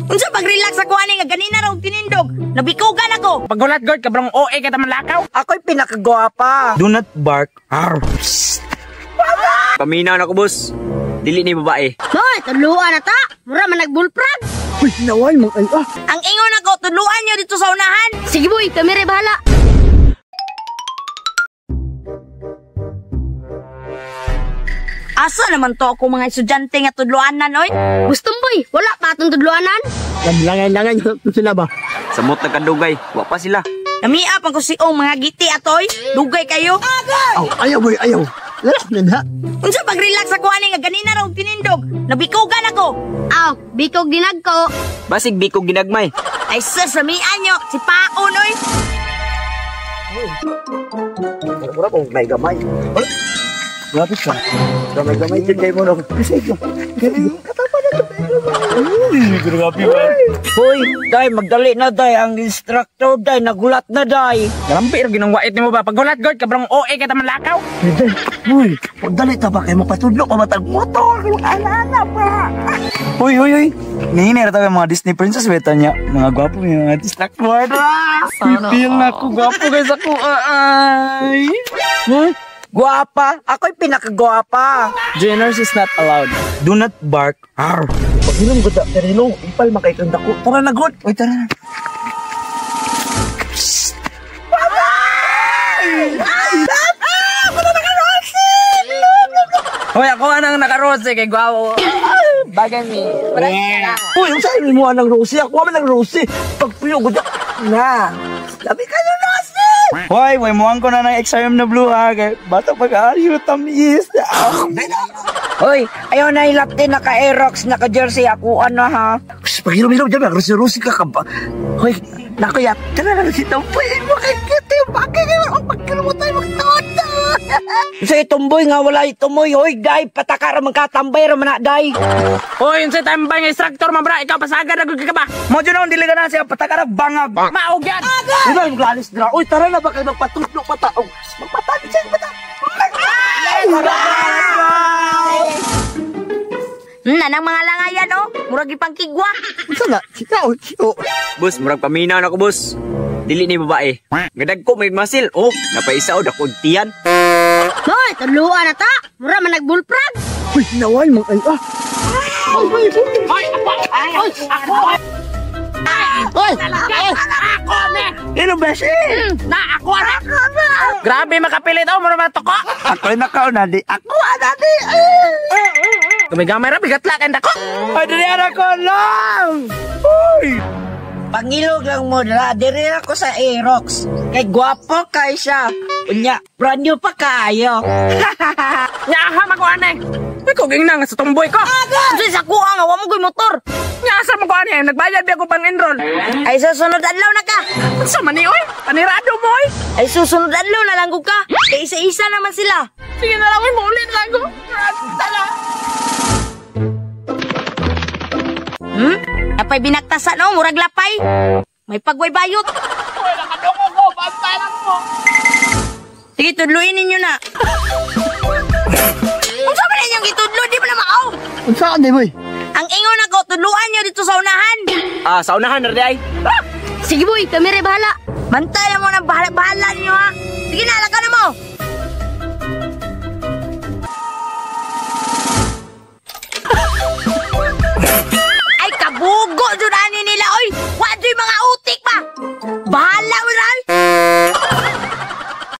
Unsa pag-relax ako ani nga ganina raw tinindog. Nabikugan ako. Pagulat god kabrang OA ka taman lakaw. Ako'y pinakagwapa. Do not bark. Arr. Paminaw na ko, boss. Dili ni babae. Hoy, tuluan na ta. Mura man nagbulprag. Uy, naway mong ay Ang ingon ako, tuluan nyo dito sa unahan. Sige boy, kami rin bahala. Asa naman to ako mga estudyante nga tudluanan, oy? Gusto mo boy, wala pa atong tudluanan. Langan sila ba? Samot na kadugay. Wa pa sila. Namiap ang kusiong mga giti atoy. Dugay kayo. Ayaw boy, ayaw. Lalak na na. Unsa pag-relax ako ani nga ganina raw tinindog. Nabikugan ako. Aw, bikog dinag ko. Basig bikog ginagmay. Ay sus, samian nyo. Si Paon, oy. Mura kong may gamay. Grabe ka. Gamay din kayo mo nung. Katapa na ito. Grabe ba? Hoy, day, magdali na day. Ang instructor day, nagulat na day. Galampi ra ginang wait nimo ba? Pagulat god kabrang OA ka taman lakaw. Uy, pagdali ta ba kayo magpatudlo ka matag motor. Ala pa. Hoy. Nahihina tayo mga Disney princess. Weta niya, mga gwapo yung mga instructor. Pipil na ako. Gwapo guys ako. Ay. Guwapa. Ako'y pinakagwapa. Jenners is not allowed. Do not bark. Arr. Pag-inom ko Terilong, ipal makaikanda ko. Tara na, God. Uy, tara na. Hoy, ako anang nakarose kay gwapo. Bagay mi. Uy, ang sa'yo mo ng Rosie. Ako man ng Rosie. Pagpuyo ko na. Labi ka ng Rosie. Hoy, muang ko na ng XRM na blue ha. Bata pag-aayo, tamis. Hoy, ayaw na ilapte, naka-Aerox, naka-jersey. Ako ano ha. Pag-inom-inom dyan, Rosie ka ba? Hoy, nakuyap. Tara na si Tomboy. Makikita yung bagay ngayon. Pagkano mo tayo magtota. Sa itumboy nga, wala itumoy. Hoy, day, patakara magkatambay raman na, day. Hoy, unsa tambay nga instructor man bra, ikaw pasagad na gud ka ba? Mo dyan ako, dili ka na siya patakara bangag. Maugyan. Diba, maglalis dra. Uy, tara na ba kayo magpatulog pa ta? Magpatali siya, bata. Nanang mga langayan, oh. Murag ipang kigwa. Sana, sikaw. Boss, murag paminaw na ko, boss. Dili ni babae. Gadag ko may masil. Oh, napaisa o dakog tiyan. Hoy, tuluan na ta. Mura man nagbulprag. Uy, naway mong ay Ino besi? Grabe makapilit daw mo naman toko. Ako'y nakauna di. Ako ana di. Gamay-gamay ra bigat la kanda ko. Ay, dili ako lang. Uy. Pangilog lang mo na. Diri ako sa Aerox. Kay gwapo kay siya. Unya, brand new pa kayo. Nyaha man ko ane. May kuging na nga sa tumboy ko. Kasi sa kuha nga, wala mo ko'y motor. Nyasa mo ko ane. Nagbayad ba ako pang enroll. Ay susunod adlaw na ka. Sa mani oy. Panirado mo oy. Ay susunod adlaw na lang ka. Kay isa-isa naman sila. Sige na lang oy. Maulit lang ko. Tala. Napay binaktasan, no? Murag lapay. May pagway bayot. Uy, nakadungo ko. Bantayan mo. Sige, tudluin ninyo na. Kung saan ba ninyong itudlo, di ba na makaw? Saan di boy? Ang ingon ako, tudluan nyo dito sa unahan. Ah, sa unahan na ay. Sige boy, kami rin bahala. Bantayan mo ng bahala nyo ha. Sige na, alaga na mo. Ay, kabugo, Judani